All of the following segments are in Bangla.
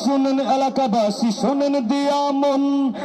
শুনেন এলাকাবাসী, শুনেন দিয়া মন,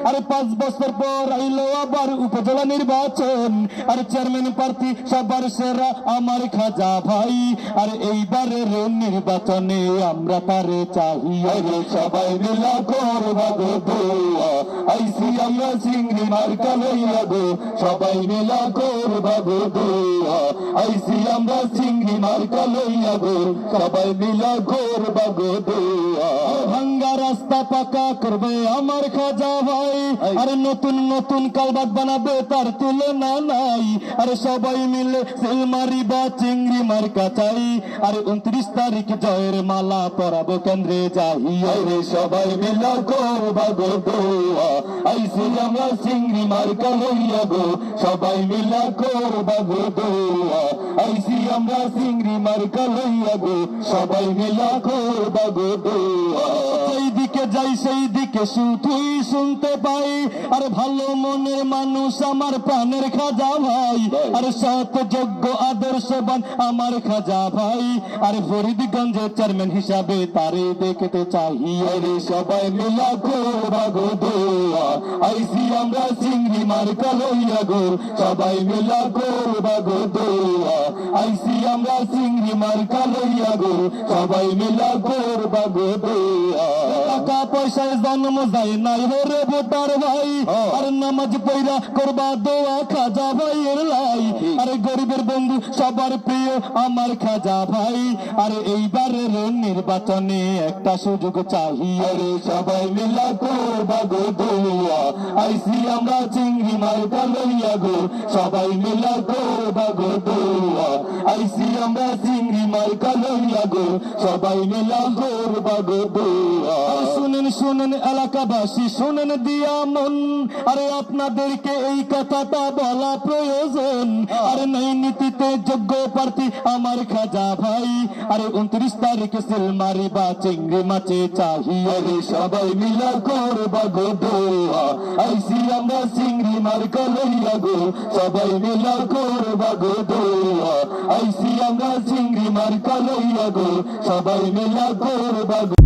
আর 5 বছর পর আইলো আবার উপজেলা নির্বাচন, আর চেয়ারম্যান প্রার্থী সবার সেরা আমার খাজা ভাই, আর এইবারের নির্বাচনে আমরা তারে চাই। আরে সবাই মিলা করবা গো দোয়া, আইসি আমরা চিংড়ি মার্কা লইয়া গো, সবাই মিলা করবা গো দোয়া, আইসি আমরা চিংড়ি মার্কা লইয়া গো, সবাই মিলা করবা গো দোয়া। ভাঙ্গা রাস্তা পাকা করবে আমার খাজা ভাই, আর নতুন নতুন কালবাট বানাবে তার তুলনা নাই, আর সবাই মিলে সিল মারিবা চিংড়ি মার্কা চাই, আর 29 তারিখ জয়ের মালা পরাবো কেন্দ্রে যাই। আরে সবাই মিলা করবা গো দোয়া, আইসি আমরা চিংড়ি মার্কা লইয়া গো, সবাই মিলা করবা গো দোয়া, আইসি আমরা চিংড়ি মার্কা লইয়া গো, সবাই মিলা করবা গো দোয়া। যেই দিকে যাই সেই দিকে শুধুই শুনতে পাই, আর ভালো মনের মানুষ আমার প্রাণের খাজা ভাই, আর সৎ যোগ্য আদর্শবান আমার খাজা ভাই, আর ফরিদগঞ্জের চেয়ারম্যান হিসাবে তারে দেখতে চাই। আরে সবাই মিলা করবা গো দোয়া, আইসি আমরা চিংড়ি মার্কা লইয়া গো, সবাই মিলা করবা গো দোয়া, আইসি আমরা চিংড়ি মার্কা লইয়া গো, সবাই মিলা করবা গো দোয়া। টাকা পয়সায় জন্ম যায় নাই হরে ভোটার ভাই, আর নামাজ পয়রা করবা দোয়া খাজা ভাইয়ের লাই, আরে গরিবের বন্ধু সবার প্রিয় আমার খাজা ভাই, আর এইবারের নির্বাচনে একটা সুযোগ চাই। আরে সবাই মিলা করবা গো দোয়া, আইসি আমরা চিংড়ি মার্কা লইয়া গো, সবাই মিলা করবা গো দোয়া, আইসি আমরা চিংড়ি মার্কা লইয়া গো, সবাই মিলা করবা গো দোয়া। শুনেন শুনেন এলাকাবাসী, শুনেন দিয়া মন, আরে আপনাদেরকে এই কথাটা বলা প্রয়োজন, আরে নাই নীতিতে যোগ্য প্রার্থী আমার খাজা ভাই, আরে 29 তারিখে সিল মারিবা চিংড়ি মাছে চাই। আরে সবাই মিলা করবা গো দোয়া, আইসি আমরা চিংড়ি মার্কা লইয়া গো, সবাই মিলা করবা গো দোয়া, আইসি আমরা চিংড়ি মার্কা লইয়া গো, সবাই মিলা করবা গো।